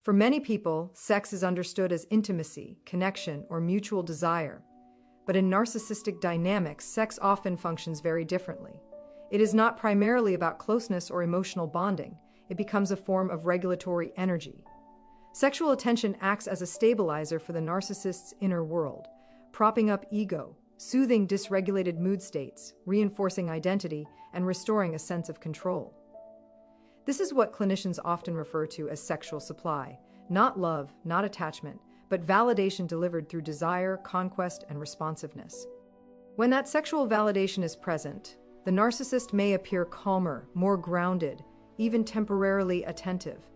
For many people, sex is understood as intimacy, connection, or mutual desire. But in narcissistic dynamics, sex often functions very differently. It is not primarily about closeness or emotional bonding. It becomes a form of regulatory energy. Sexual attention acts as a stabilizer for the narcissist's inner world, propping up ego, soothing dysregulated mood states, reinforcing identity, and restoring a sense of control. This is what clinicians often refer to as sexual supply, not love, not attachment, but validation delivered through desire, conquest, and responsiveness. When that sexual validation is present, the narcissist may appear calmer, more grounded, even temporarily attentive.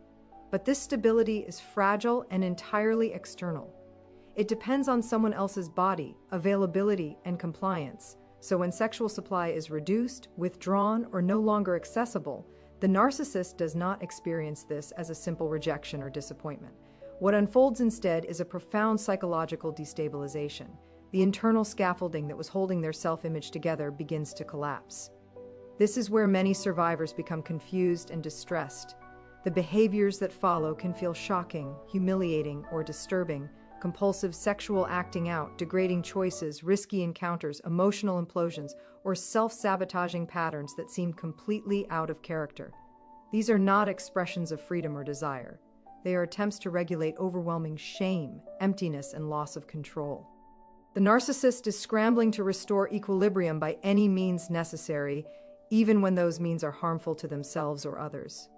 But this stability is fragile and entirely external. It depends on someone else's body, availability, and compliance. So when sexual supply is reduced, withdrawn, or no longer accessible, the narcissist does not experience this as a simple rejection or disappointment. What unfolds instead is a profound psychological destabilization. The internal scaffolding that was holding their self-image together begins to collapse. This is where many survivors become confused and distressed. The behaviors that follow can feel shocking, humiliating, or disturbing. Compulsive sexual acting out, degrading choices, risky encounters, emotional implosions, or self-sabotaging patterns that seem completely out of character. These are not expressions of freedom or desire. They are attempts to regulate overwhelming shame, emptiness, and loss of control. The narcissist is scrambling to restore equilibrium by any means necessary, even when those means are harmful to themselves or others.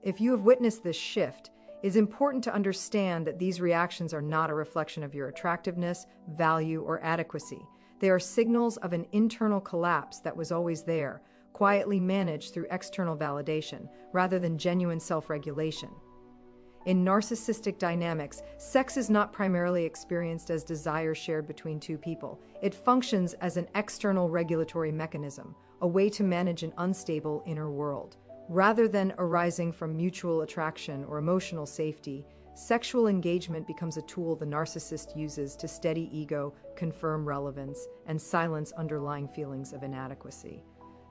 If you have witnessed this shift, it is important to understand that these reactions are not a reflection of your attractiveness, value, or adequacy. They are signals of an internal collapse that was always there, quietly managed through external validation, rather than genuine self-regulation. In narcissistic dynamics, sex is not primarily experienced as desire shared between two people. It functions as an external regulatory mechanism, a way to manage an unstable inner world. Rather than arising from mutual attraction or emotional safety, sexual engagement becomes a tool the narcissist uses to steady ego, confirm relevance, and silence underlying feelings of inadequacy.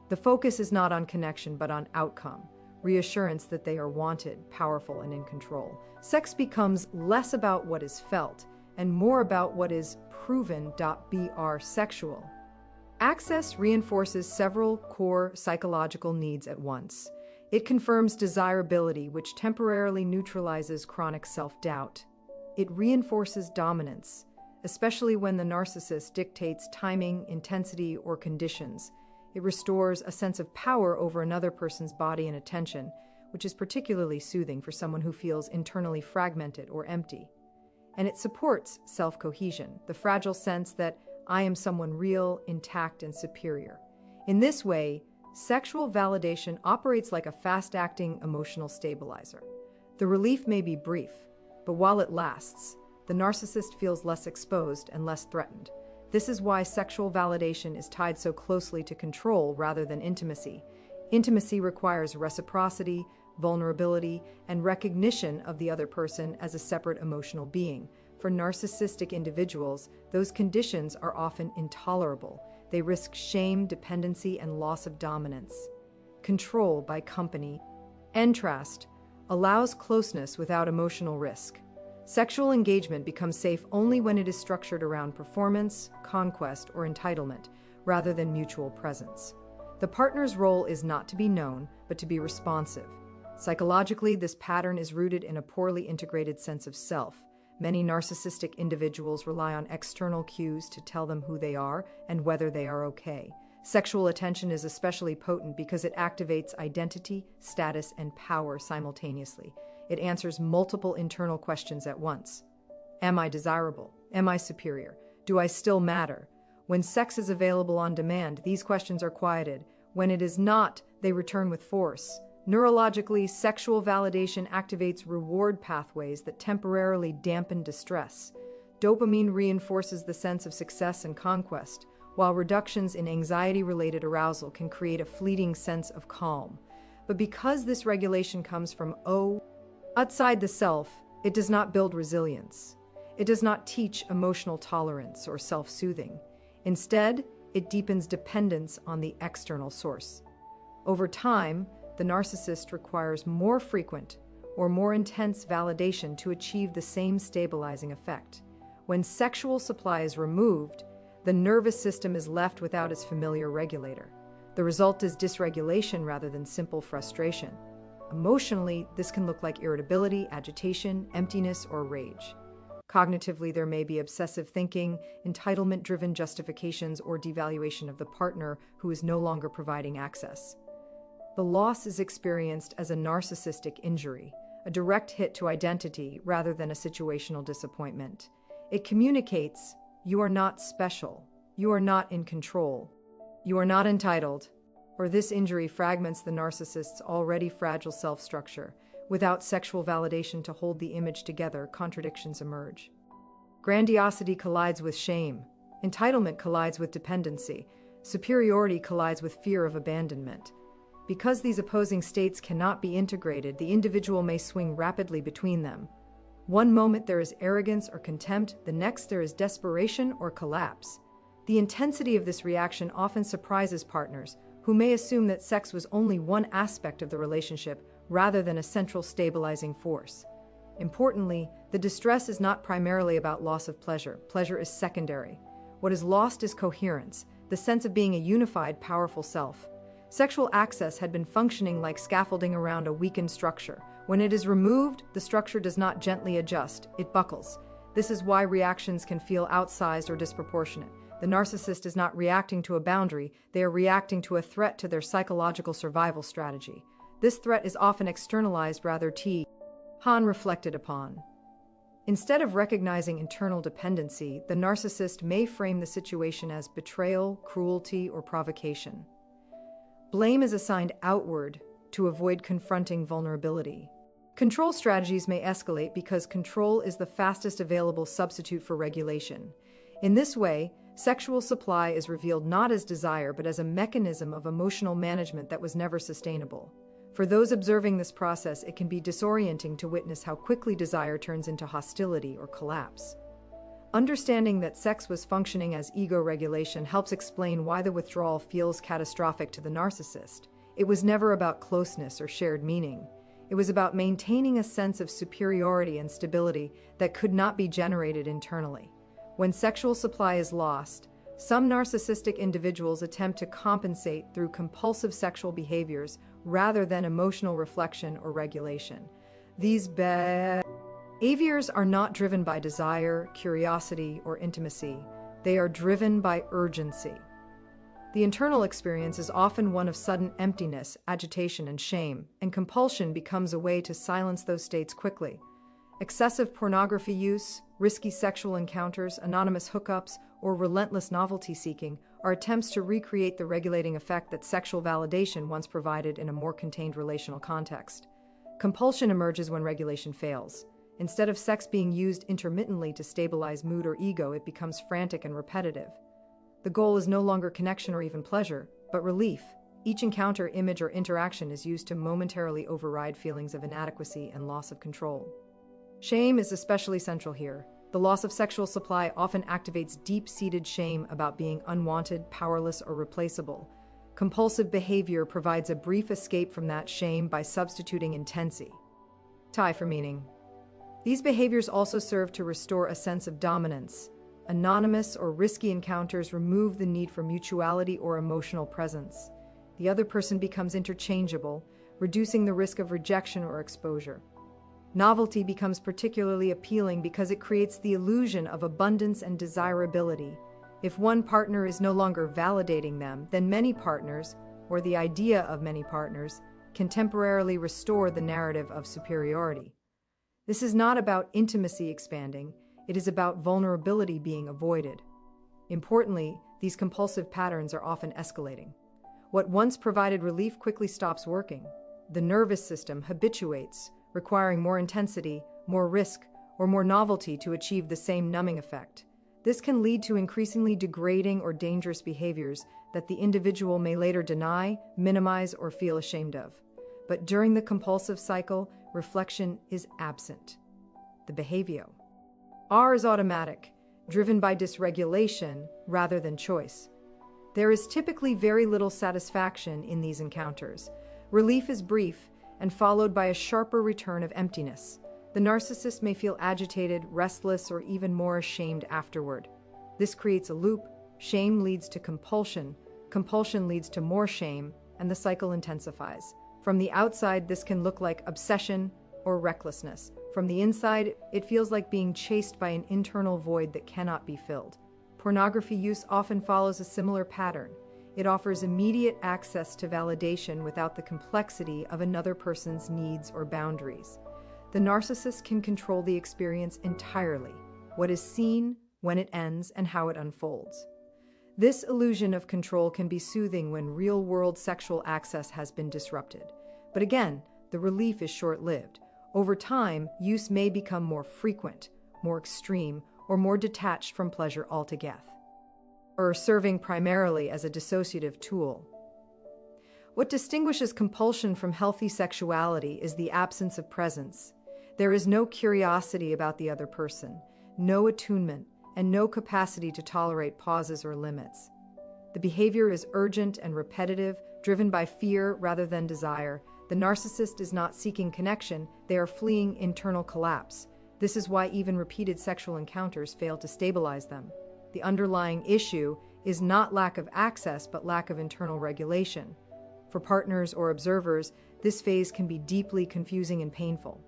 The focus is not on connection but on outcome, reassurance that they are wanted, powerful, and in control. Sex becomes less about what is felt and more about what is proven.br sexual. Access reinforces several core psychological needs at once. It confirms desirability, which temporarily neutralizes chronic self-doubt. It reinforces dominance, especially when the narcissist dictates timing, intensity, or conditions. It restores a sense of power over another person's body and attention, which is particularly soothing for someone who feels internally fragmented or empty. And it supports self-cohesion, the fragile sense that I am someone real, intact, and superior. In this way, sexual validation operates like a fast-acting emotional stabilizer. The relief may be brief, but while it lasts, the narcissist feels less exposed and less threatened. This is why sexual validation is tied so closely to control rather than intimacy. Intimacy requires reciprocity, vulnerability, and recognition of the other person as a separate emotional being. For narcissistic individuals, those conditions are often intolerable. They risk shame, dependency, and loss of dominance. Control by company. Contrast allows closeness without emotional risk. Sexual engagement becomes safe only when it is structured around performance, conquest, or entitlement, rather than mutual presence. The partner's role is not to be known, but to be responsive. Psychologically, this pattern is rooted in a poorly integrated sense of self. Many narcissistic individuals rely on external cues to tell them who they are and whether they are okay. Sexual attention is especially potent because it activates identity, status, and power simultaneously. It answers multiple internal questions at once. Am I desirable? Am I superior? Do I still matter? When sex is available on demand, these questions are quieted. When it is not, they return with force. Neurologically, sexual validation activates reward pathways that temporarily dampen distress. Dopamine reinforces the sense of success and conquest, while reductions in anxiety-related arousal can create a fleeting sense of calm. But because this regulation comes from outside the self, it does not build resilience. It does not teach emotional tolerance or self-soothing. Instead, it deepens dependence on the external source. Over time, the narcissist requires more frequent, or more intense validation to achieve the same stabilizing effect. When sexual supply is removed, the nervous system is left without its familiar regulator. The result is dysregulation rather than simple frustration. Emotionally, this can look like irritability, agitation, emptiness, or rage. Cognitively, there may be obsessive thinking, entitlement-driven justifications, or devaluation of the partner who is no longer providing access. The loss is experienced as a narcissistic injury, a direct hit to identity rather than a situational disappointment. It communicates, "You are not special, you are not in control, you are not entitled," or this injury fragments the narcissist's already fragile self-structure. Without sexual validation to hold the image together, contradictions emerge. Grandiosity collides with shame. Entitlement collides with dependency. Superiority collides with fear of abandonment. Because these opposing states cannot be integrated, the individual may swing rapidly between them. One moment there is arrogance or contempt, the next there is desperation or collapse. The intensity of this reaction often surprises partners, who may assume that sex was only one aspect of the relationship rather than a central stabilizing force. Importantly, the distress is not primarily about loss of pleasure. Pleasure is secondary. What is lost is coherence, the sense of being a unified, powerful self. Sexual access had been functioning like scaffolding around a weakened structure. When it is removed, the structure does not gently adjust, it buckles. This is why reactions can feel outsized or disproportionate. The narcissist is not reacting to a boundary, they are reacting to a threat to their psychological survival strategy. This threat is often externalized rather Han reflected upon. Instead of recognizing internal dependency, the narcissist may frame the situation as betrayal, cruelty, or provocation. Blame is assigned outward to avoid confronting vulnerability. Control strategies may escalate because control is the fastest available substitute for regulation. In this way, sexual supply is revealed not as desire but as a mechanism of emotional management that was never sustainable. For those observing this process, it can be disorienting to witness how quickly desire turns into hostility or collapse. Understanding that sex was functioning as ego regulation helps explain why the withdrawal feels catastrophic to the narcissist. It was never about closeness or shared meaning. It was about maintaining a sense of superiority and stability that could not be generated internally. When sexual supply is lost, some narcissistic individuals attempt to compensate through compulsive sexual behaviors rather than emotional reflection or regulation. These behaviors are not driven by desire, curiosity, or intimacy. They are driven by urgency. The internal experience is often one of sudden emptiness, agitation, and shame, and compulsion becomes a way to silence those states quickly. Excessive pornography use, risky sexual encounters, anonymous hookups, or relentless novelty-seeking are attempts to recreate the regulating effect that sexual validation once provided in a more contained relational context. Compulsion emerges when regulation fails. Instead of sex being used intermittently to stabilize mood or ego, it becomes frantic and repetitive. The goal is no longer connection or even pleasure, but relief. Each encounter, image, or interaction is used to momentarily override feelings of inadequacy and loss of control. Shame is especially central here. The loss of sexual supply often activates deep-seated shame about being unwanted, powerless, or replaceable. Compulsive behavior provides a brief escape from that shame by substituting intensity for meaning. These behaviors also serve to restore a sense of dominance. Anonymous or risky encounters remove the need for mutuality or emotional presence. The other person becomes interchangeable, reducing the risk of rejection or exposure. Novelty becomes particularly appealing because it creates the illusion of abundance and desirability. If one partner is no longer validating them, then many partners, or the idea of many partners, can temporarily restore the narrative of superiority. This is not about intimacy expanding, it is about vulnerability being avoided. Importantly, these compulsive patterns are often escalating. What once provided relief quickly stops working. The nervous system habituates, requiring more intensity, more risk, or more novelty to achieve the same numbing effect. This can lead to increasingly degrading or dangerous behaviors that the individual may later deny, minimize, or feel ashamed of. But during the compulsive cycle, reflection is absent. The behavior is automatic, driven by dysregulation rather than choice. There is typically very little satisfaction in these encounters. Relief is brief, and followed by a sharper return of emptiness. The narcissist may feel agitated, restless, or even more ashamed afterward. This creates a loop. Shame leads to compulsion. Compulsion leads to more shame, and the cycle intensifies. From the outside, this can look like obsession or recklessness. From the inside, it feels like being chased by an internal void that cannot be filled. Pornography use often follows a similar pattern. It offers immediate access to validation without the complexity of another person's needs or boundaries. The narcissist can control the experience entirely: what is seen, when it ends, and how it unfolds. This illusion of control can be soothing when real-world sexual access has been disrupted. But again, the relief is short-lived. Over time, use may become more frequent, more extreme, or more detached from pleasure altogether, or serving primarily as a dissociative tool. What distinguishes compulsion from healthy sexuality is the absence of presence. There is no curiosity about the other person, no attunement, and no capacity to tolerate pauses or limits. The behavior is urgent and repetitive, driven by fear rather than desire. The narcissist is not seeking connection, they are fleeing internal collapse. This is why even repeated sexual encounters fail to stabilize them. The underlying issue is not lack of access, but lack of internal regulation. For partners or observers, this phase can be deeply confusing and painful.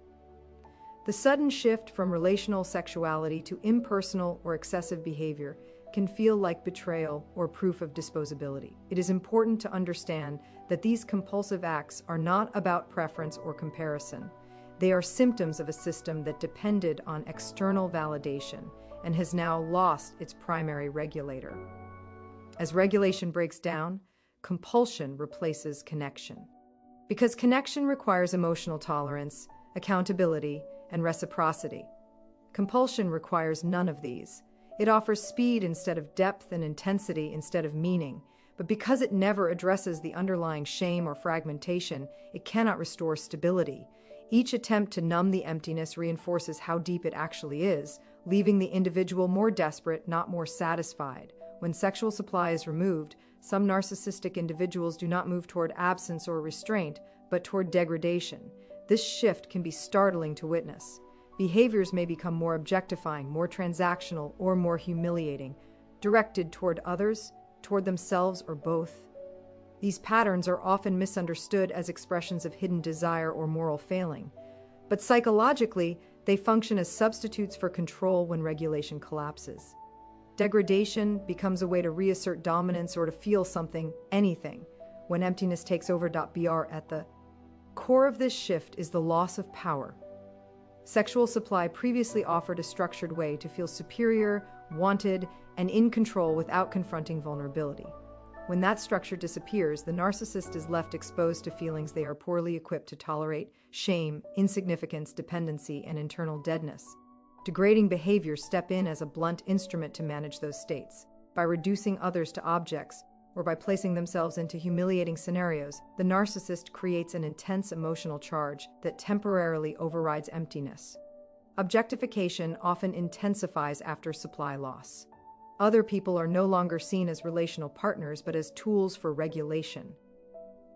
The sudden shift from relational sexuality to impersonal or excessive behavior can feel like betrayal or proof of disposability. It is important to understand that these compulsive acts are not about preference or comparison. They are symptoms of a system that depended on external validation and has now lost its primary regulator. As regulation breaks down, compulsion replaces connection. Because connection requires emotional tolerance, accountability, and reciprocity. Compulsion requires none of these. It offers speed instead of depth and intensity instead of meaning. But because it never addresses the underlying shame or fragmentation, it cannot restore stability. Each attempt to numb the emptiness reinforces how deep it actually is, leaving the individual more desperate, not more satisfied. When sexual supply is removed, some narcissistic individuals do not move toward absence or restraint, but toward degradation. This shift can be startling to witness. Behaviors may become more objectifying, more transactional, or more humiliating, directed toward others, toward themselves, or both. These patterns are often misunderstood as expressions of hidden desire or moral failing, but psychologically, they function as substitutes for control when regulation collapses. Degradation becomes a way to reassert dominance or to feel something, anything, when emptiness takes over. At the core of this shift is the loss of power. Sexual supply previously offered a structured way to feel superior, wanted, and in control without confronting vulnerability. When that structure disappears, the narcissist is left exposed to feelings they are poorly equipped to tolerate: shame, insignificance, dependency, and internal deadness. Degrading behaviors step in as a blunt instrument to manage those states. By reducing others to objects, or by placing themselves into humiliating scenarios, the narcissist creates an intense emotional charge that temporarily overrides emptiness. Objectification often intensifies after supply loss. Other people are no longer seen as relational partners, but as tools for regulation.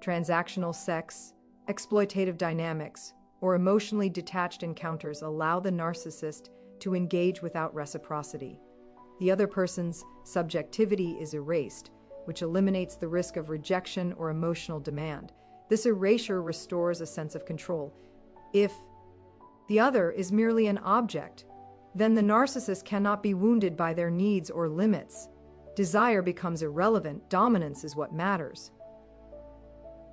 Transactional sex, exploitative dynamics, or emotionally detached encounters allow the narcissist to engage without reciprocity. The other person's subjectivity is erased, which eliminates the risk of rejection or emotional demand. This erasure restores a sense of control. If the other is merely an object, then the narcissist cannot be wounded by their needs or limits. Desire becomes irrelevant. Dominance is what matters.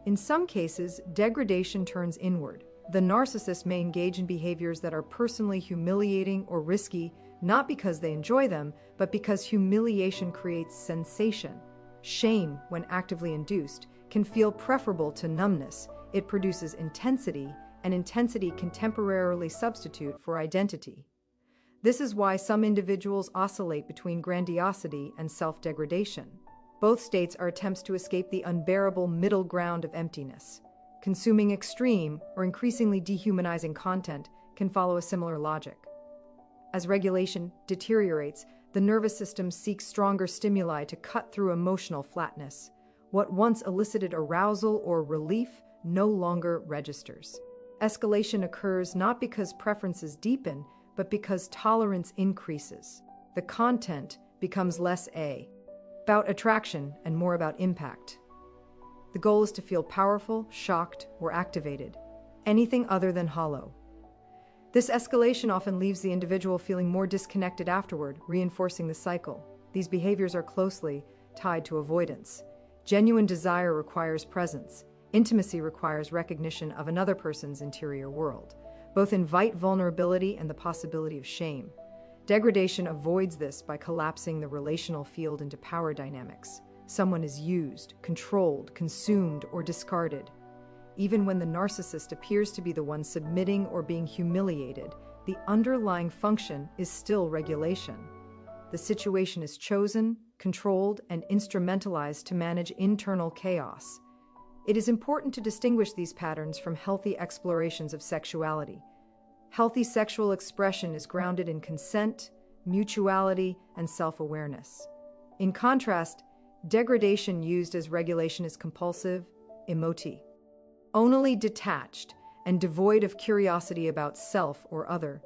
In some cases, degradation turns inward. The narcissist may engage in behaviors that are personally humiliating or risky, not because they enjoy them, but because humiliation creates sensation. Shame, when actively induced, can feel preferable to numbness. It produces intensity, and intensity can temporarily substitute for identity. This is why some individuals oscillate between grandiosity and self-degradation. Both states are attempts to escape the unbearable middle ground of emptiness. Consuming extreme or increasingly dehumanizing content can follow a similar logic. As regulation deteriorates, the nervous system seeks stronger stimuli to cut through emotional flatness. What once elicited arousal or relief no longer registers. Escalation occurs not because preferences deepen, but because tolerance increases. The content becomes less about attraction and more about impact. The goal is to feel powerful, shocked, or activated, anything other than hollow. This escalation often leaves the individual feeling more disconnected afterward, reinforcing the cycle. These behaviors are closely tied to avoidance. Genuine desire requires presence. Intimacy requires recognition of another person's interior world. Both invite vulnerability and the possibility of shame. Degradation avoids this by collapsing the relational field into power dynamics. Someone is used, controlled, consumed, or discarded. Even when the narcissist appears to be the one submitting or being humiliated, the underlying function is still regulation. The situation is chosen, controlled, and instrumentalized to manage internal chaos. It is important to distinguish these patterns from healthy explorations of sexuality. Healthy sexual expression is grounded in consent, mutuality, and self-awareness. In contrast, degradation used as regulation is compulsive, emotionally detached, and devoid of curiosity about self or other.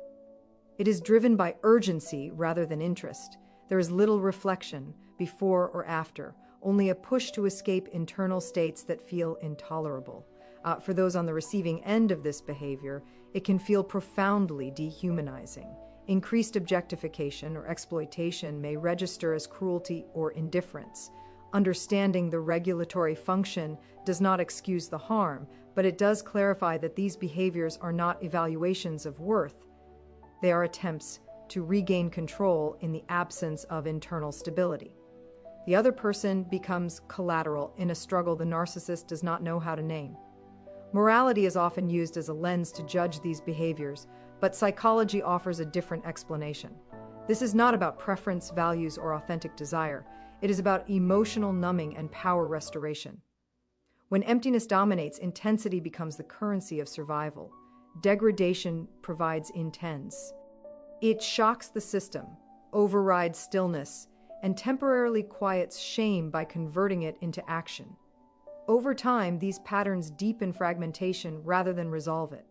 It is driven by urgency rather than interest. There is little reflection, before or after, only a push to escape internal states that feel intolerable. For those on the receiving end of this behavior, it can feel profoundly dehumanizing. Increased objectification or exploitation may register as cruelty or indifference. Understanding the regulatory function does not excuse the harm, but it does clarify that these behaviors are not evaluations of worth. They are attempts to regain control in the absence of internal stability. The other person becomes collateral in a struggle the narcissist does not know how to name. Morality is often used as a lens to judge these behaviors, but psychology offers a different explanation. This is not about preference, values, or authentic desire. It is about emotional numbing and power restoration. When emptiness dominates, intensity becomes the currency of survival. Degradation provides intense. It shocks the system, overrides stillness, and temporarily quiets shame by converting it into action. Over time, these patterns deepen fragmentation rather than resolve it.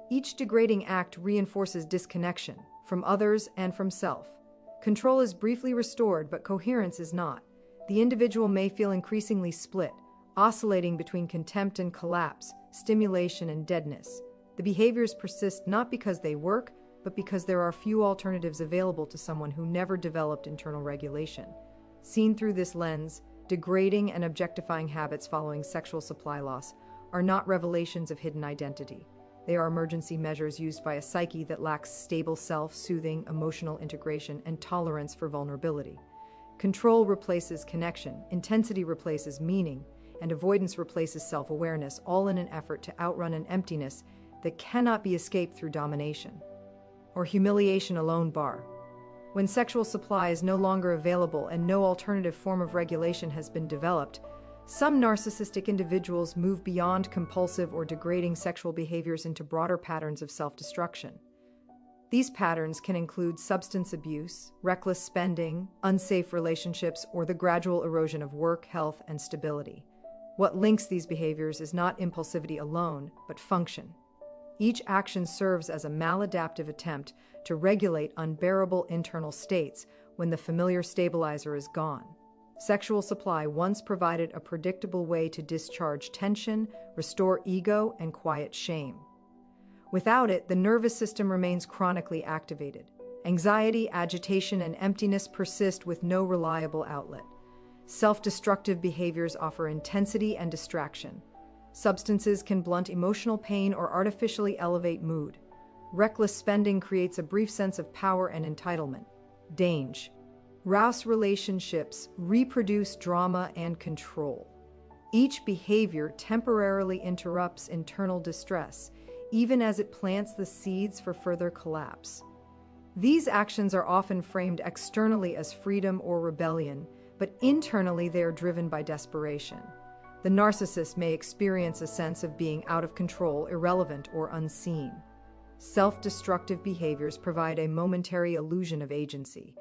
Each degrading act reinforces disconnection from others and from self. Control is briefly restored, but coherence is not. The individual may feel increasingly split, oscillating between contempt and collapse, stimulation and deadness. The behaviors persist not because they work, but because there are few alternatives available to someone who never developed internal regulation. Seen through this lens, degrading and objectifying habits following sexual supply loss are not revelations of hidden identity. They are emergency measures used by a psyche that lacks stable self-soothing, emotional integration, and tolerance for vulnerability. Control replaces connection, intensity replaces meaning, and avoidance replaces self-awareness, all in an effort to outrun an emptiness that cannot be escaped through domination or humiliation alone. When sexual supply is no longer available and no alternative form of regulation has been developed, some narcissistic individuals move beyond compulsive or degrading sexual behaviors into broader patterns of self-destruction. These patterns can include substance abuse, reckless spending, unsafe relationships, or the gradual erosion of work, health, and stability. What links these behaviors is not impulsivity alone, but function. Each action serves as a maladaptive attempt to regulate unbearable internal states when the familiar stabilizer is gone. Sexual supply once provided a predictable way to discharge tension, restore ego, and quiet shame. Without it, the nervous system remains chronically activated. Anxiety, agitation, and emptiness persist with no reliable outlet. Self-destructive behaviors offer intensity and distraction. Substances can blunt emotional pain or artificially elevate mood. Reckless spending creates a brief sense of power and entitlement. Danger. Rouse relationships reproduce drama and control. Each behavior temporarily interrupts internal distress, even as it plants the seeds for further collapse. These actions are often framed externally as freedom or rebellion, but internally they are driven by desperation. The narcissist may experience a sense of being out of control, irrelevant, or unseen. Self-destructive behaviors provide a momentary illusion of agency.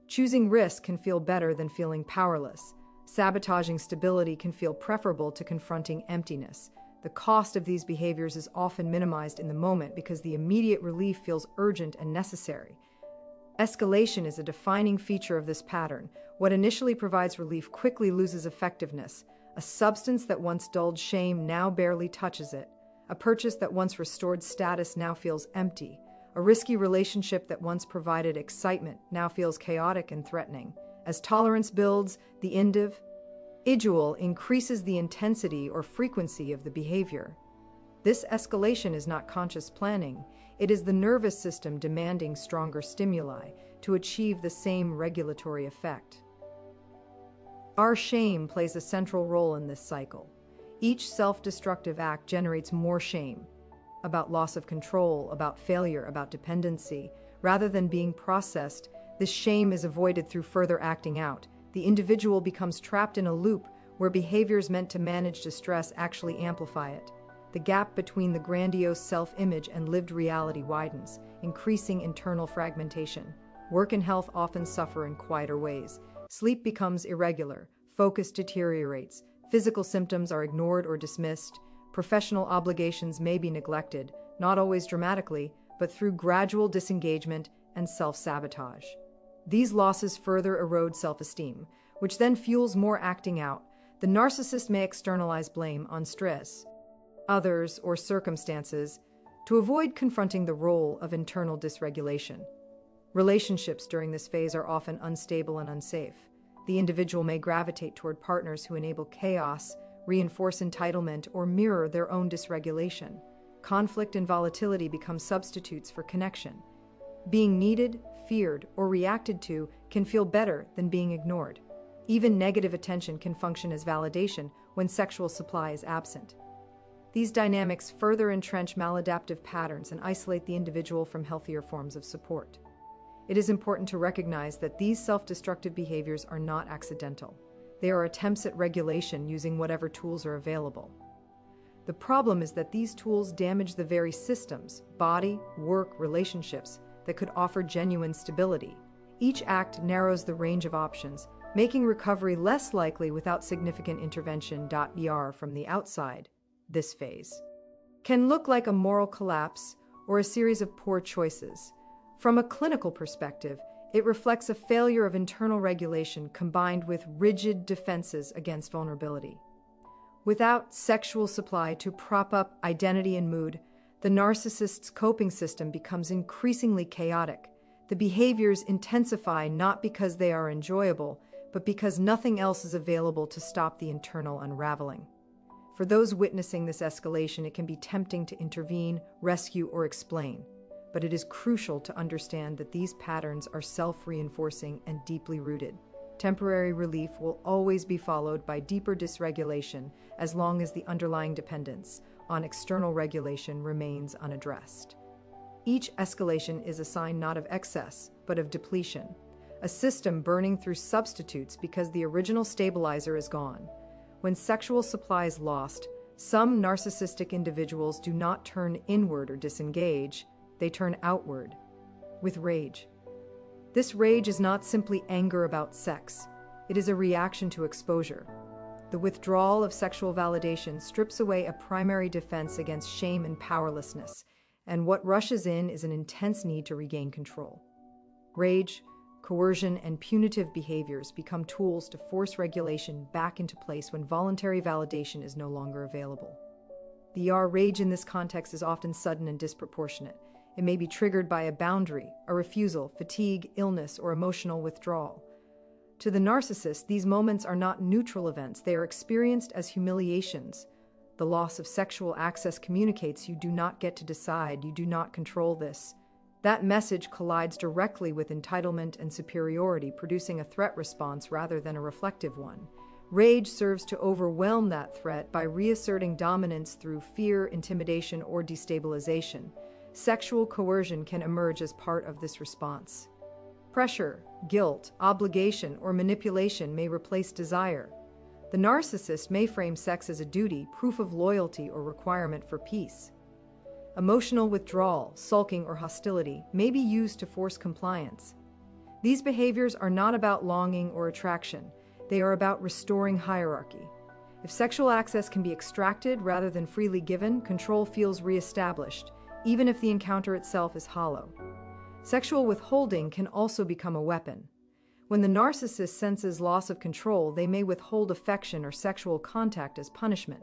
Choosing risk can feel better than feeling powerless. Sabotaging stability can feel preferable to confronting emptiness. The cost of these behaviors is often minimized in the moment because the immediate relief feels urgent and necessary. Escalation is a defining feature of this pattern. What initially provides relief quickly loses effectiveness. A substance that once dulled shame now barely touches it. A purchase that once restored status now feels empty. A risky relationship that once provided excitement now feels chaotic and threatening. As tolerance builds, the individual increases the intensity or frequency of the behavior. This escalation is not conscious planning. It is the nervous system demanding stronger stimuli to achieve the same regulatory effect. Our shame plays a central role in this cycle. Each self-destructive act generates more shame about loss of control, about failure, about dependency. Rather than being processed, this shame is avoided through further acting out. The individual becomes trapped in a loop where behaviors meant to manage distress actually amplify it. The gap between the grandiose self-image and lived reality widens, increasing internal fragmentation. Work and health often suffer in quieter ways. Sleep becomes irregular, focus deteriorates, physical symptoms are ignored or dismissed, professional obligations may be neglected, not always dramatically, but through gradual disengagement and self-sabotage. These losses further erode self-esteem, which then fuels more acting out. The narcissist may externalize blame on stress, others, or circumstances to avoid confronting the role of internal dysregulation. Relationships during this phase are often unstable and unsafe. The individual may gravitate toward partners who enable chaos, reinforce entitlement, or mirror their own dysregulation. Conflict and volatility become substitutes for connection. Being needed, feared, or reacted to can feel better than being ignored. Even negative attention can function as validation when sexual supply is absent. These dynamics further entrench maladaptive patterns and isolate the individual from healthier forms of support. It is important to recognize that these self-destructive behaviors are not accidental. They are attempts at regulation using whatever tools are available. The problem is that these tools damage the very systems, body, work, relationships, that could offer genuine stability. Each act narrows the range of options, making recovery less likely without significant intervention. From the outside, this phase can look like a moral collapse or a series of poor choices. From a clinical perspective, it reflects a failure of internal regulation combined with rigid defenses against vulnerability. Without sexual supply to prop up identity and mood, the narcissist's coping system becomes increasingly chaotic. The behaviors intensify not because they are enjoyable, but because nothing else is available to stop the internal unraveling. For those witnessing this escalation, it can be tempting to intervene, rescue, or explain. But it is crucial to understand that these patterns are self-reinforcing and deeply rooted. Temporary relief will always be followed by deeper dysregulation as long as the underlying dependence on external regulation remains unaddressed. Each escalation is a sign not of excess, but of depletion, a system burning through substitutes because the original stabilizer is gone. When sexual supply is lost, some narcissistic individuals do not turn inward or disengage, they turn outward, with rage. This rage is not simply anger about sex. It is a reaction to exposure. The withdrawal of sexual validation strips away a primary defense against shame and powerlessness, and what rushes in is an intense need to regain control. Rage, coercion, and punitive behaviors become tools to force regulation back into place when voluntary validation is no longer available. The rage in this context is often sudden and disproportionate. It may be triggered by a boundary, a refusal, fatigue, illness, or emotional withdrawal. To the narcissist, these moments are not neutral events. They are experienced as humiliations. The loss of sexual access communicates you do not get to decide, you do not control this. That message collides directly with entitlement and superiority, producing a threat response rather than a reflective one. Rage serves to overwhelm that threat by reasserting dominance through fear, intimidation, or destabilization. Sexual coercion can emerge as part of this response. Pressure, guilt, obligation, or manipulation may replace desire. The narcissist may frame sex as a duty, proof of loyalty, or requirement for peace. Emotional withdrawal, sulking, or hostility may be used to force compliance. These behaviors are not about longing or attraction. They are about restoring hierarchy. If sexual access can be extracted rather than freely given, control feels reestablished, even if the encounter itself is hollow. Sexual withholding can also become a weapon. When the narcissist senses loss of control, they may withhold affection or sexual contact as punishment.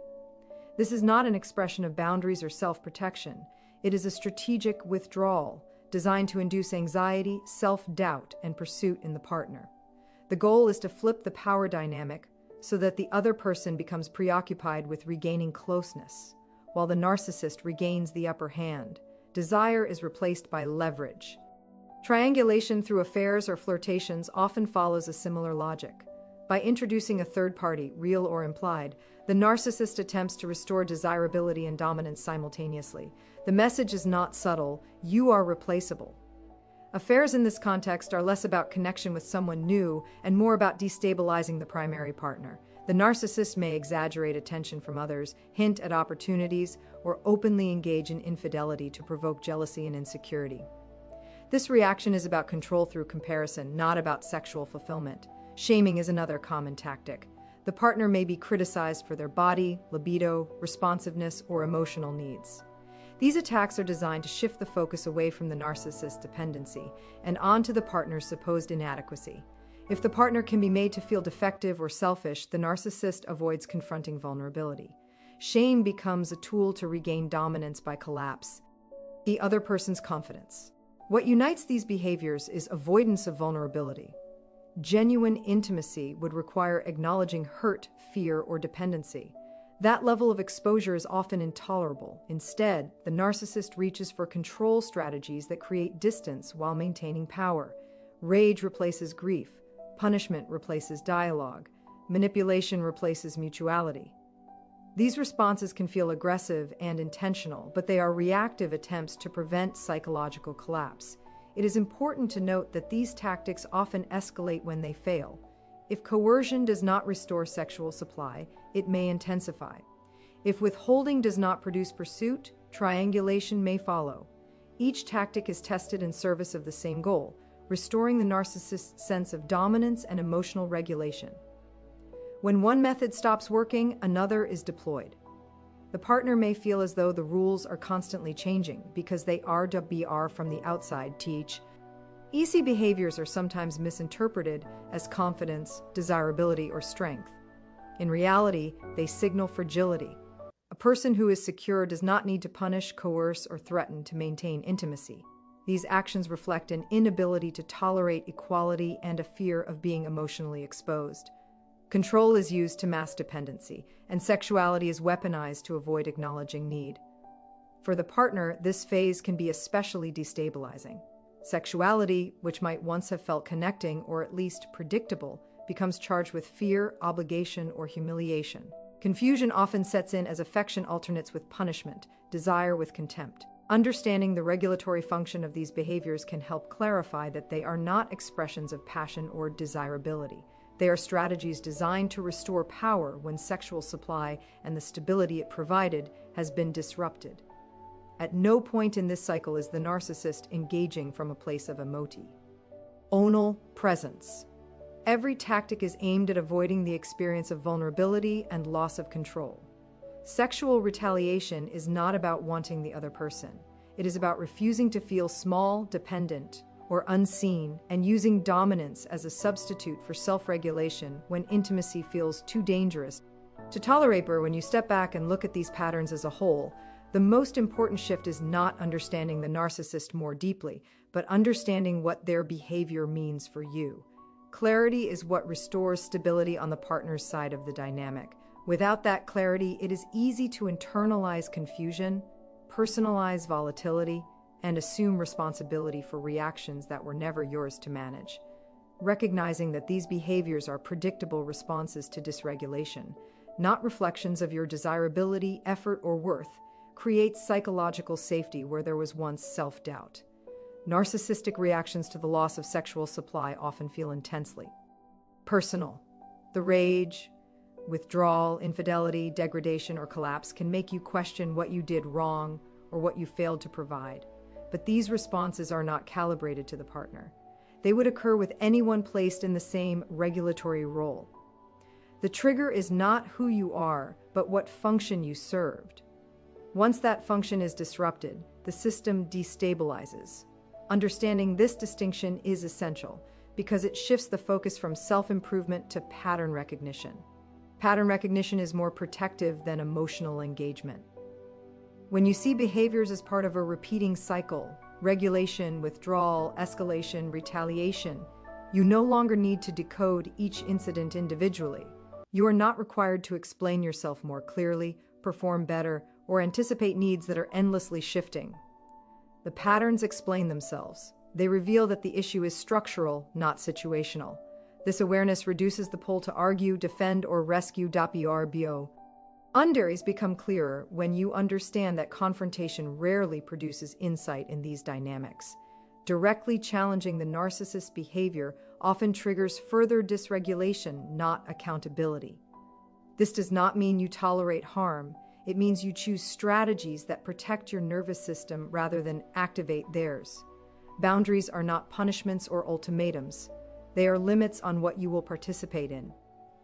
This is not an expression of boundaries or self-protection. It is a strategic withdrawal designed to induce anxiety, self-doubt, and pursuit in the partner. The goal is to flip the power dynamic so that the other person becomes preoccupied with regaining closeness, while the narcissist regains the upper hand. Desire is replaced by leverage. Triangulation through affairs or flirtations often follows a similar logic. By introducing a third party, real or implied, the narcissist attempts to restore desirability and dominance simultaneously. The message is not subtle: you are replaceable. Affairs in this context are less about connection with someone new and more about destabilizing the primary partner. The narcissist may exaggerate attention from others, hint at opportunities, or openly engage in infidelity to provoke jealousy and insecurity. This reaction is about control through comparison, not about sexual fulfillment. Shaming is another common tactic. The partner may be criticized for their body, libido, responsiveness, or emotional needs. These attacks are designed to shift the focus away from the narcissist's dependency and onto the partner's supposed inadequacy. If the partner can be made to feel defective or selfish, the narcissist avoids confronting vulnerability. Shame becomes a tool to regain dominance by collapse, the other person's confidence. What unites these behaviors is avoidance of vulnerability. Genuine intimacy would require acknowledging hurt, fear, or dependency. That level of exposure is often intolerable. Instead, the narcissist reaches for control strategies that create distance while maintaining power. Rage replaces grief. Punishment replaces dialogue. Manipulation replaces mutuality. These responses can feel aggressive and intentional, but they are reactive attempts to prevent psychological collapse. It is important to note that these tactics often escalate when they fail. If coercion does not restore sexual supply, it may intensify. If withholding does not produce pursuit, triangulation may follow. Each tactic is tested in service of the same goal: restoring the narcissist's sense of dominance and emotional regulation. When one method stops working, another is deployed. The partner may feel as though the rules are constantly changing because they are from the outside teach. Easy behaviors are sometimes misinterpreted as confidence, desirability, or strength. In reality, they signal fragility. A person who is secure does not need to punish, coerce, or threaten to maintain intimacy. These actions reflect an inability to tolerate equality and a fear of being emotionally exposed. Control is used to mask dependency, and sexuality is weaponized to avoid acknowledging need. For the partner, this phase can be especially destabilizing. Sexuality, which might once have felt connecting or at least predictable, becomes charged with fear, obligation, or humiliation. Confusion often sets in as affection alternates with punishment, desire with contempt. Understanding the regulatory function of these behaviors can help clarify that they are not expressions of passion or desirability. They are strategies designed to restore power when sexual supply and the stability it provided has been disrupted. At no point in this cycle is the narcissist engaging from a place of emoti. Onal presence. Every tactic is aimed at avoiding the experience of vulnerability and loss of control. Sexual retaliation is not about wanting the other person. It is about refusing to feel small, dependent, or unseen, and using dominance as a substitute for self-regulation when intimacy feels too dangerous to tolerate. When you step back and look at these patterns as a whole, the most important shift is not understanding the narcissist more deeply, but understanding what their behavior means for you. Clarity is what restores stability on the partner's side of the dynamic. Without that clarity, it is easy to internalize confusion, personalize volatility, and assume responsibility for reactions that were never yours to manage. Recognizing that these behaviors are predictable responses to dysregulation, not reflections of your desirability, effort, or worth, creates psychological safety where there was once self-doubt. Narcissistic reactions to the loss of sexual supply often feel intensely personal. The rage, withdrawal, infidelity, degradation, or collapse can make you question what you did wrong or what you failed to provide. But these responses are not calibrated to the partner. They would occur with anyone placed in the same regulatory role. The trigger is not who you are, but what function you served. Once that function is disrupted, the system destabilizes. Understanding this distinction is essential because it shifts the focus from self-improvement to pattern recognition. Pattern recognition is more protective than emotional engagement. When you see behaviors as part of a repeating cycle, regulation, withdrawal, escalation, retaliation, you no longer need to decode each incident individually. You are not required to explain yourself more clearly, perform better, or anticipate needs that are endlessly shifting. The patterns explain themselves. They reveal that the issue is structural, not situational. This awareness reduces the pull to argue, defend, or rescue. Undaries become clearer when you understand that confrontation rarely produces insight in these dynamics. Directly challenging the narcissist's behavior often triggers further dysregulation, not accountability. This does not mean you tolerate harm. It means you choose strategies that protect your nervous system rather than activate theirs. Boundaries are not punishments or ultimatums. They are limits on what you will participate in.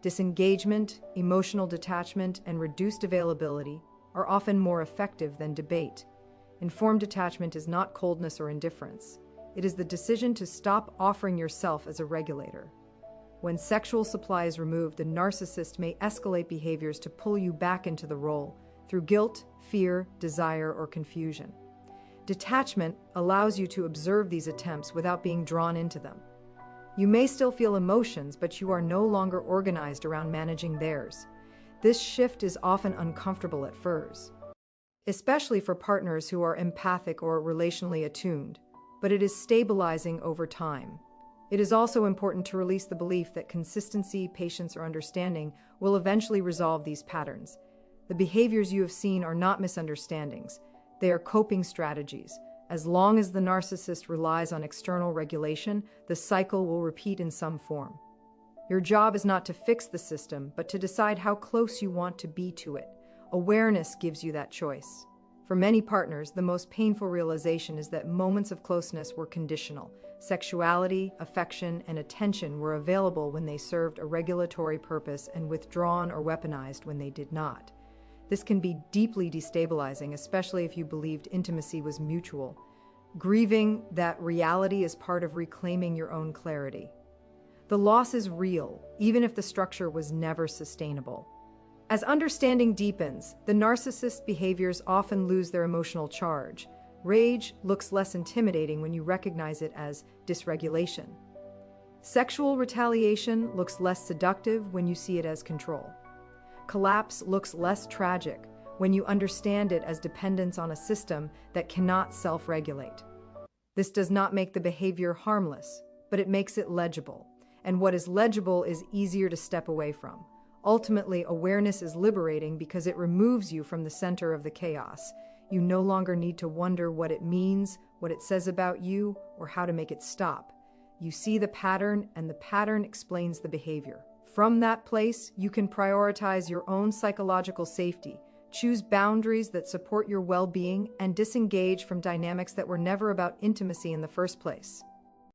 Disengagement, emotional detachment, and reduced availability are often more effective than debate. Informed detachment is not coldness or indifference. It is the decision to stop offering yourself as a regulator. When sexual supply is removed, the narcissist may escalate behaviors to pull you back into the role through guilt, fear, desire, or confusion. Detachment allows you to observe these attempts without being drawn into them. You may still feel emotions, but you are no longer organized around managing theirs. This shift is often uncomfortable at first, especially for partners who are empathic or relationally attuned, but it is stabilizing over time. It is also important to release the belief that consistency, patience, or understanding will eventually resolve these patterns. The behaviors you have seen are not misunderstandings. They are coping strategies. As long as the narcissist relies on external regulation, the cycle will repeat in some form. Your job is not to fix the system, but to decide how close you want to be to it. Awareness gives you that choice. For many partners, the most painful realization is that moments of closeness were conditional. Sexuality, affection, and attention were available when they served a regulatory purpose and withdrawn or weaponized when they did not. This can be deeply destabilizing, especially if you believed intimacy was mutual. Grieving that reality is part of reclaiming your own clarity. The loss is real, even if the structure was never sustainable. As understanding deepens, the narcissist's behaviors often lose their emotional charge. Rage looks less intimidating when you recognize it as dysregulation. Sexual retaliation looks less seductive when you see it as control. Collapse looks less tragic when you understand it as dependence on a system that cannot self-regulate. This does not make the behavior harmless, but it makes it legible. And what is legible is easier to step away from. Ultimately, awareness is liberating because it removes you from the center of the chaos. You no longer need to wonder what it means, what it says about you, or how to make it stop. You see the pattern, and the pattern explains the behavior. From that place, you can prioritize your own psychological safety, choose boundaries that support your well-being, and disengage from dynamics that were never about intimacy in the first place.